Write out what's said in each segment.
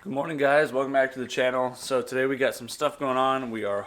Good morning, guys. Welcome back to the channel. So today we got some stuff going on. We are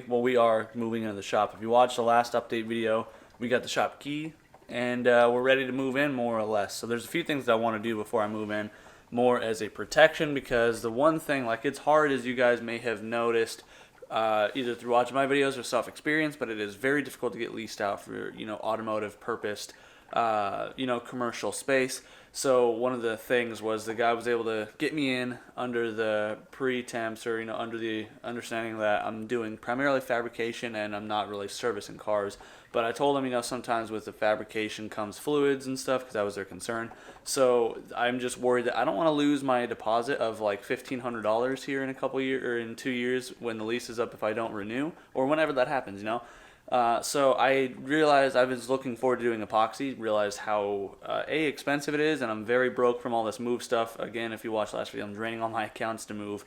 we are moving into the shop. If you watched the last update video, we got the shop key and we're ready to move in more or less. So there's a few things that I want to do before I move in, more as a protection, because the one thing, like, it's hard, as you guys may have noticed, either through watching my videos or self-experience, but it is very difficult to get leased out for, automotive purposed, commercial space. So one of the things was the guy was able to get me in under the pretense, or under the understanding that I'm doing primarily fabrication and I'm not really servicing cars. But I told him, sometimes with the fabrication comes fluids and stuff, because that was their concern. So I'm just worried that I don't want to lose my deposit of like $1,500 here in a couple years, or in 2 years when the lease is up, if I don't renew, or whenever that happens, So I realized I was looking forward to doing epoxy, realized how expensive it is, and I'm very broke from all this move stuff. Again, if you watched last video, I'm draining all my accounts to move.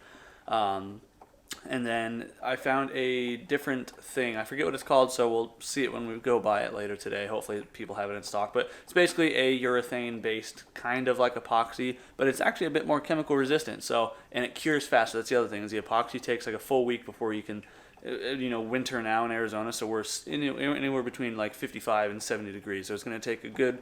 And then I found a different thing. I forget what it's called, so we'll see it when we go buy it later today. Hopefully people have it in stock. But it's basically a urethane-based kind of like epoxy, but it's actually a bit more chemical resistant. And it cures faster. That's the other thing, is the epoxy takes like a full week before you can, winter now in Arizona, so we're anywhere between like 55 and 70 degrees. So it's going to take a good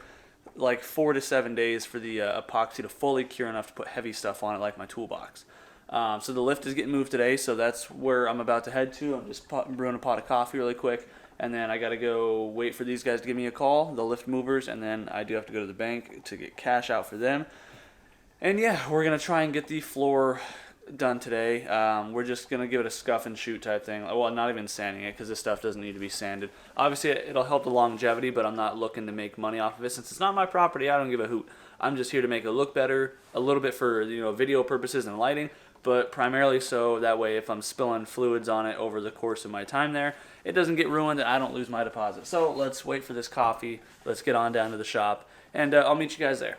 like 4 to 7 days for the epoxy to fully cure enough to put heavy stuff on it, like my toolbox. So the lift is getting moved today, so that's where I'm about to head to. I'm just brewing a pot of coffee really quick, and then I got to go wait for these guys to give me a call, the lift movers, and then I do have to go to the bank to get cash out for them. And yeah, we're going to try and get the floor done today. We're just going to give it a scuff and shoot type thing. Well, not even sanding it, because this stuff doesn't need to be sanded. Obviously, it'll help the longevity, but I'm not looking to make money off of it. Since it's not my property, I don't give a hoot. I'm just here to make it look better, a little bit for video purposes and lighting, but primarily so that way if I'm spilling fluids on it over the course of my time there, it doesn't get ruined and I don't lose my deposit. So let's wait for this coffee. Let's get on down to the shop, and I'll meet you guys there.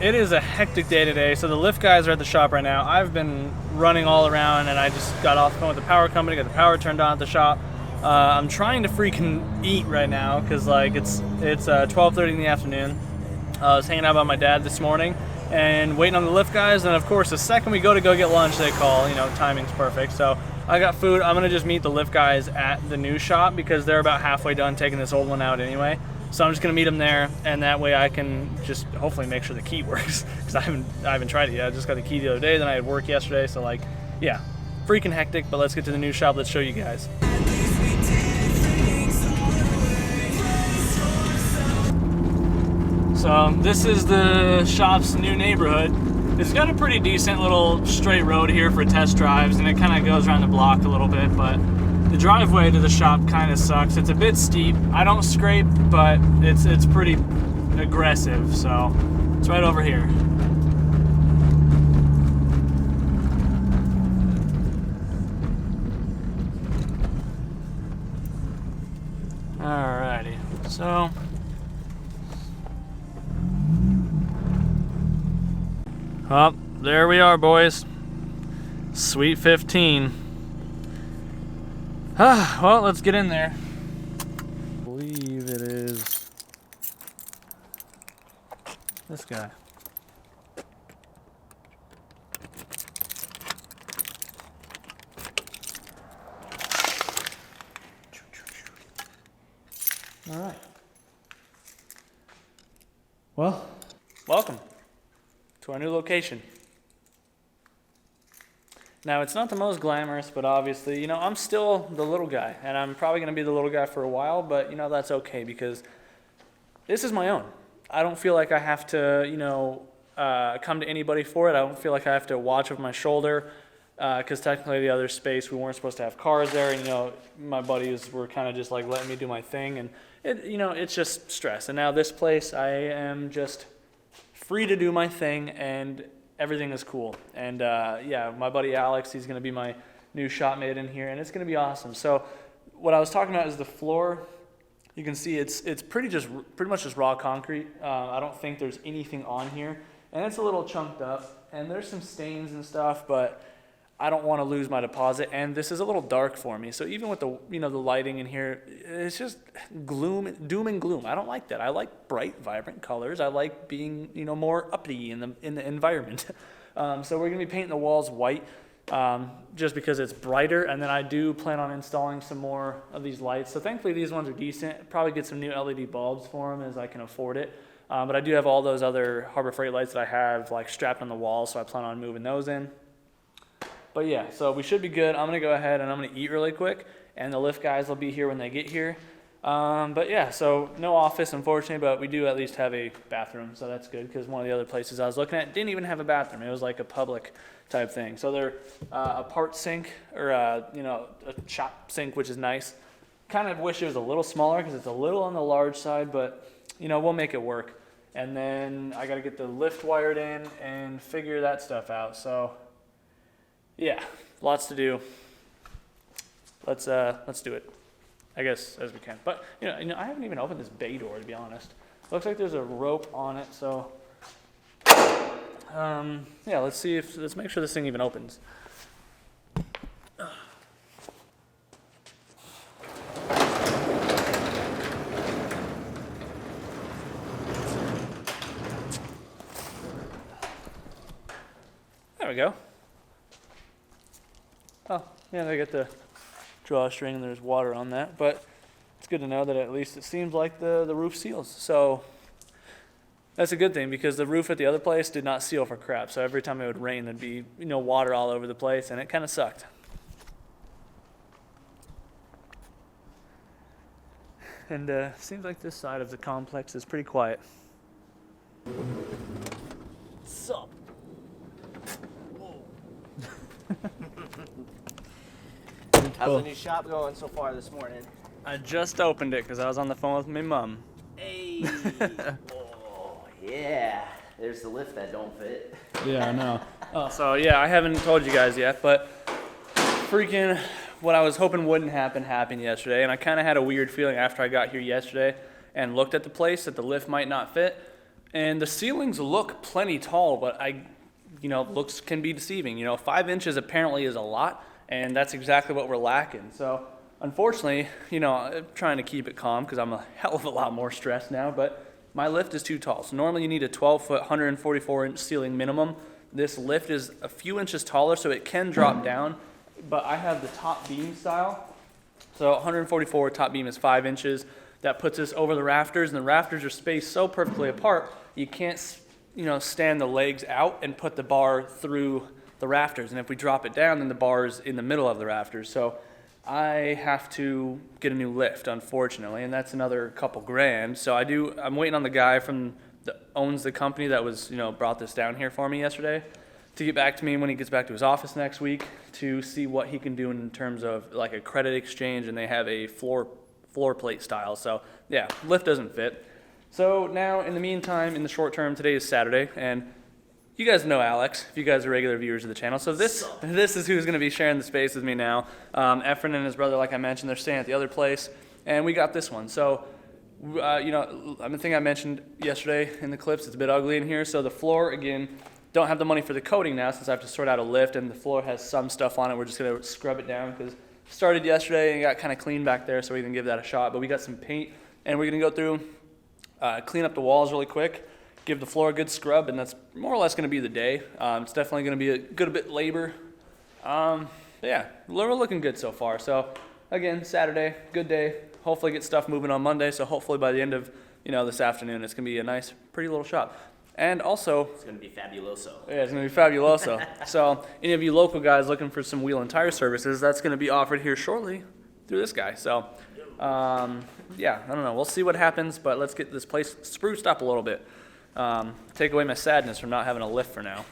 It is a hectic day today, so the lift guys are at the shop right now. I've been running all around, and I just got off the phone with the power company, got the power turned on at the shop. I'm trying to freaking eat right now, because it's 12:30 in the afternoon. I was hanging out with my dad this morning and waiting on the lift guys, and of course the second we go get lunch, they call. Timing's perfect. So I got food. I'm gonna just meet the lift guys at the new shop, because they're about halfway done taking this old one out anyway. So I'm just gonna meet them there, and that way I can just hopefully make sure the key works, because I haven't tried it yet. I just got the key the other day, then I had work yesterday, so yeah, freaking hectic. But let's get to the new shop. Let's show you guys. So this is the shop's new neighborhood. It's got a pretty decent little straight road here for test drives, and it kind of goes around the block a little bit, but the driveway to the shop kind of sucks. It's a bit steep. I don't scrape, but it's pretty aggressive, so it's right over here. Alrighty, so there we are, boys. Sweet 15. Well, let's get in there. I believe it is this guy. Well, welcome to our new location. Now, it's not the most glamorous, but obviously, you know, I'm still the little guy, and I'm probably going to be the little guy for a while, but, you know, that's okay because this is my own. I don't feel like I have to, you know, come to anybody for it. I don't feel like I have to watch over my shoulder because technically the other space, we weren't supposed to have cars there, and, you know, my buddies were kind of just like letting me do my thing, and, you know, it's just stress. And now this place, I am just free to do my thing, and everything is cool. And yeah, my buddy Alex, he's going to be my new shopmate in here, and it's going to be awesome. So what I was talking about is the floor. You can see it's pretty much just raw concrete. I don't think there's anything on here, and it's a little chunked up, and there's some stains and stuff, but I don't want to lose my deposit, and this is a little dark for me. So even with the, you know, the lighting in here, it's just doom and gloom. I don't like that. I like bright, vibrant colors. I like being, you know, more uppity in the environment. So we're gonna be painting the walls white, just because it's brighter. And then I do plan on installing some more of these lights. So thankfully these ones are decent. Probably get some new LED bulbs for them as I can afford it. But I do have all those other Harbor Freight lights that I have like strapped on the wall, so I plan on moving those in. But yeah, so we should be good. I'm gonna go ahead and I'm gonna eat really quick, and the lift guys will be here when they get here. But yeah, so no office, unfortunately, but we do at least have a bathroom, so that's good, because one of the other places I was looking at didn't even have a bathroom. It was like a public type thing. So they're a part sink, or you know, a shop sink, which is nice. Kind of wish it was a little smaller, because it's a little on the large side, but you know, we'll make it work. And then I gotta get the lift wired in and figure that stuff out. So yeah, lots to do. Let's do it, I guess, as we can. But you know, I haven't even opened this bay door, to be honest. Looks like there's a rope on it, so yeah, let's make sure this thing even opens. There we go. Oh, yeah, they got the drawstring and there's water on that, but it's good to know that at least it seems like the roof seals. So that's a good thing, because the roof at the other place did not seal for crap. So every time it would rain, there'd be, you know, water all over the place, and it kind of sucked. And seems like this side of the complex is pretty quiet. Sup? How's the new shop going so far this morning? I just opened it because I was on the phone with my mom. Hey! Oh, yeah. There's the lift that don't fit. Yeah, I know. So yeah, I haven't told you guys yet, but freaking what I was hoping wouldn't happen happened yesterday, and I kind of had a weird feeling after I got here yesterday and looked at the place that the lift might not fit. And the ceilings look plenty tall, but looks can be deceiving. 5 inches apparently is a lot. And that's exactly what we're lacking. So unfortunately, I'm trying to keep it calm because I'm a hell of a lot more stressed now, but my lift is too tall. So normally you need a 12-foot, 144-inch ceiling minimum. This lift is a few inches taller, so it can drop down, but I have the top beam style. So 144 top beam is 5 inches. That puts us over the rafters, and the rafters are spaced so perfectly apart, you can't, stand the legs out and put the bar through the rafters, and if we drop it down, then the bar is in the middle of the rafters. So I have to get a new lift, unfortunately, and that's another couple grand. So I'm waiting on the guy that owns the company that was, brought this down here for me yesterday to get back to me when he gets back to his office next week to see what he can do in terms of like a credit exchange, and they have a floor plate style. So yeah, lift doesn't fit. So now in the meantime, in the short term, today is Saturday, and you guys know Alex, if you guys are regular viewers of the channel. So this is who's going to be sharing the space with me now. Efren and his brother, like I mentioned, they're staying at the other place, and we got this one. So, I think I mentioned yesterday in the clips, it's a bit ugly in here. So the floor, again, don't have the money for the coating now since I have to sort out a lift, and the floor has some stuff on it. We're just going to scrub it down because started yesterday and got kind of clean back there, so we can give that a shot. But we got some paint, and we're going to go through, clean up the walls really quick, give the floor a good scrub, and that's more or less going to be the day. It's definitely going to be a good bit labor. Yeah, we're looking good so far. So again, Saturday, good day. Hopefully get stuff moving on Monday. So hopefully by the end of you know, this afternoon. It's gonna be a nice, pretty little shop. And also, It's gonna be fabuloso. yeah, it's gonna be fabuloso. So any of you local guys looking for some wheel and tire services, that's gonna be offered here shortly through this guy. So yeah, I don't know. We'll see what happens, but let's get this place spruced up a little bit. Take away my sadness from not having a lift for now.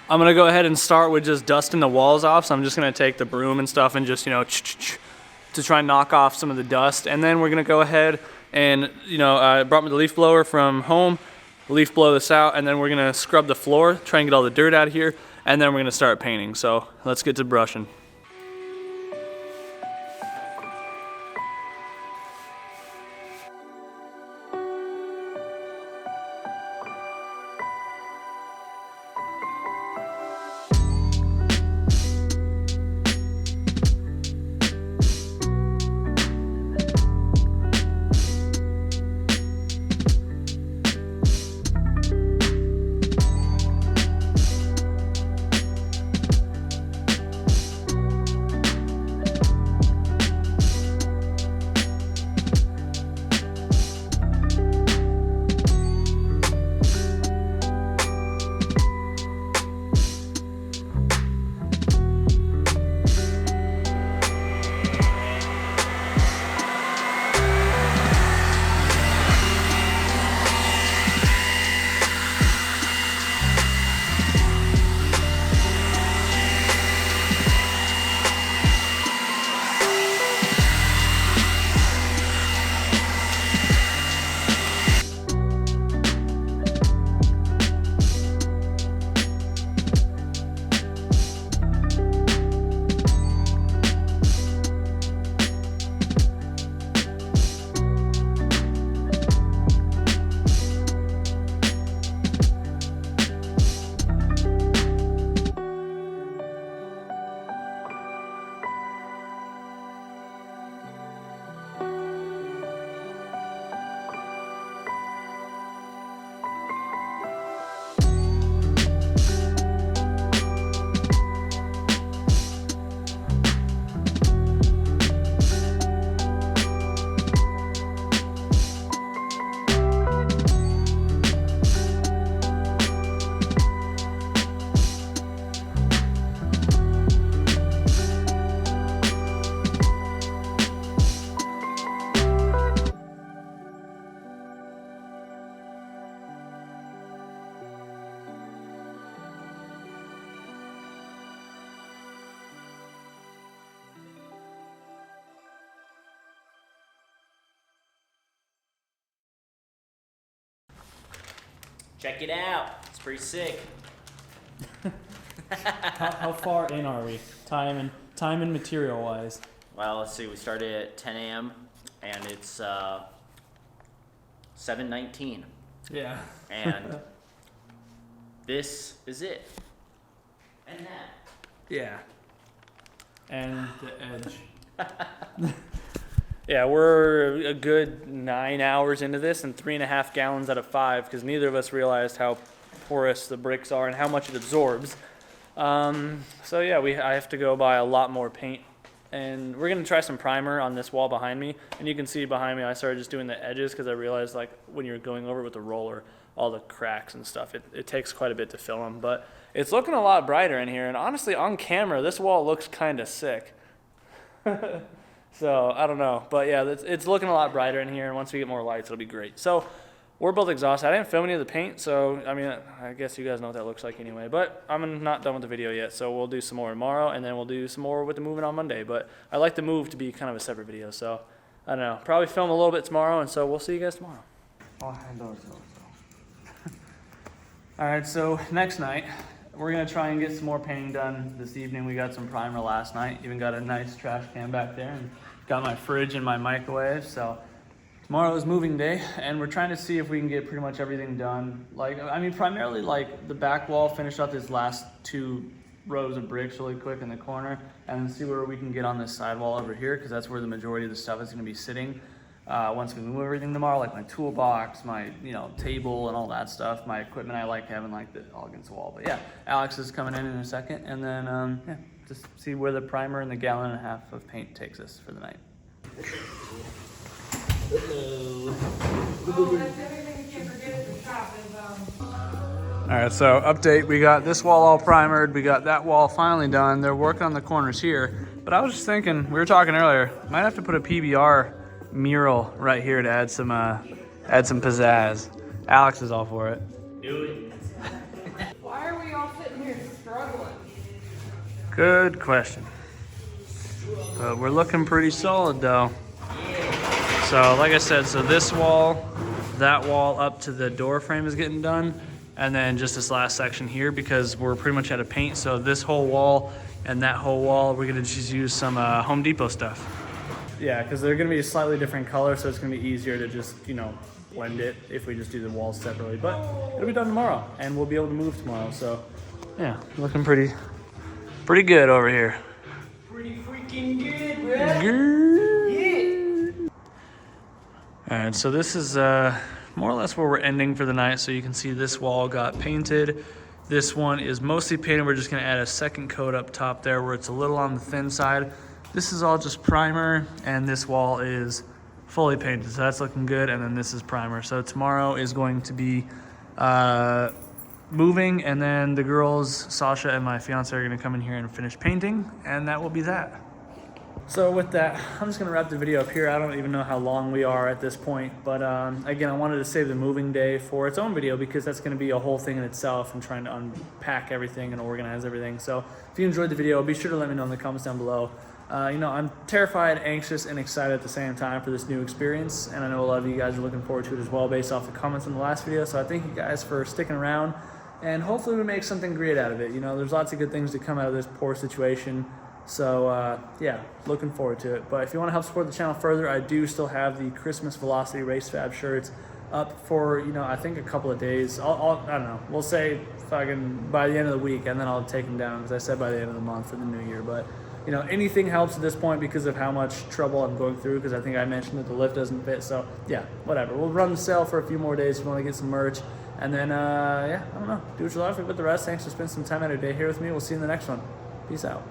I'm gonna go ahead and start with just dusting the walls off. So I'm just gonna take the broom and stuff and just, you know, to try and knock off some of the dust. And then we're gonna go ahead and, you know, I brought me the leaf blower from home, leaf blow this out, and then we're gonna scrub the floor, try and get all the dirt out of here, and then we're gonna start painting. So let's get to brushing. Check it out. It's pretty sick. How far in are we? Time and material wise? Well, let's see. We started at 10 a.m. and it's 7:19. Yeah. And this is it. And that. Yeah. And the edge. Yeah, we're a good 9 hours into this and 3.5 gallons out of 5 because neither of us realized how porous the bricks are and how much it absorbs. So yeah, I have to go buy a lot more paint, and we're gonna try some primer on this wall behind me. And you can see behind me, I started just doing the edges because I realized like when you're going over with the roller, all the cracks and stuff, it takes quite a bit to fill them. But it's looking a lot brighter in here, and honestly, on camera, this wall looks kind of sick. So I don't know, but yeah, it's looking a lot brighter in here, and once we get more lights, it'll be great. So we're both exhausted. I didn't film any of the paint, so I mean, I guess you guys know what that looks like anyway. But I'm not done with the video yet, so we'll do some more tomorrow, and then we'll do some more with the moving on Monday. But I like the move to be kind of a separate video, so I don't know. Probably film a little bit tomorrow, and so we'll see you guys tomorrow. All right, so next night, we're gonna try and get some more painting done this evening. We got some primer last night. Even got a nice trash can back there, and got my fridge and my microwave. So tomorrow is moving day, and we're trying to see if we can get pretty much everything done. Like, I mean, primarily like the back wall, finish up these last 2 rows of bricks really quick in the corner, and then see where we can get on this side wall over here, because that's where the majority of the stuff is gonna be sitting. Once we move everything tomorrow, like my toolbox, my table and all that stuff, my equipment, I like having like the all against the wall. But yeah, Alex is coming in a second, and then yeah, just see where the primer and the 1.5 gallon of paint takes us for the night. Hello. Oh, that's the other thing you can't forget at the shop is, All right, so update, we got this wall all primered, we got that wall finally done. They're working on the corners here, but I was just thinking, we were talking earlier, might have to put a PBR mural right here to add some pizzazz. Alex is all for it. why are we all sitting here struggling? Good question. But we're looking pretty solid though. So like I said, so this wall, that wall up to the door frame is getting done. And then just this last section here, because we're pretty much out of paint. So this whole wall and that whole wall, we're gonna just use some Home Depot stuff. Yeah, because they're gonna be a slightly different color, so it's gonna be easier to just, you know, blend it if we just do the walls separately. But it'll be done tomorrow, and we'll be able to move tomorrow. So yeah, looking pretty good over here. Pretty freaking good, bro. Good. All right, so this is more or less where we're ending for the night. So you can see this wall got painted. This one is mostly painted. We're just gonna add a second coat up top there where it's a little on the thin side. This is all just primer, and this wall is fully painted. So that's looking good, and then this is primer. So tomorrow is going to be moving, and then the girls, Sasha and my fiance, are gonna come in here and finish painting, and that will be that. So with that, I'm just gonna wrap the video up here. I don't even know how long we are at this point, but again, I wanted to save the moving day for its own video because that's gonna be a whole thing in itself and trying to unpack everything and organize everything. So if you enjoyed the video, be sure to let me know in the comments down below. You know, I'm terrified, anxious, and excited at the same time for this new experience, and I know a lot of you guys are looking forward to it as well based off the comments in the last video. So I thank you guys for sticking around, and hopefully we make something great out of it. You know, there's lots of good things to come out of this poor situation. So yeah, looking forward to it. But if you want to help support the channel further, I do still have the Christmas Velocity Race Fab shirts up for, you know, I think a couple of days. I don't know. We'll say fucking by the end of the week, and then I'll take them down because I said by the end of the month for the new year. But you know, anything helps at this point because of how much trouble I'm going through, because I think I mentioned that the lift doesn't fit. So yeah, whatever. We'll run the sale for a few more days if you want to get some merch. And then yeah, I don't know. Do what you love with the rest. Thanks for spending some time out of your day here with me. We'll see you in the next one. Peace out.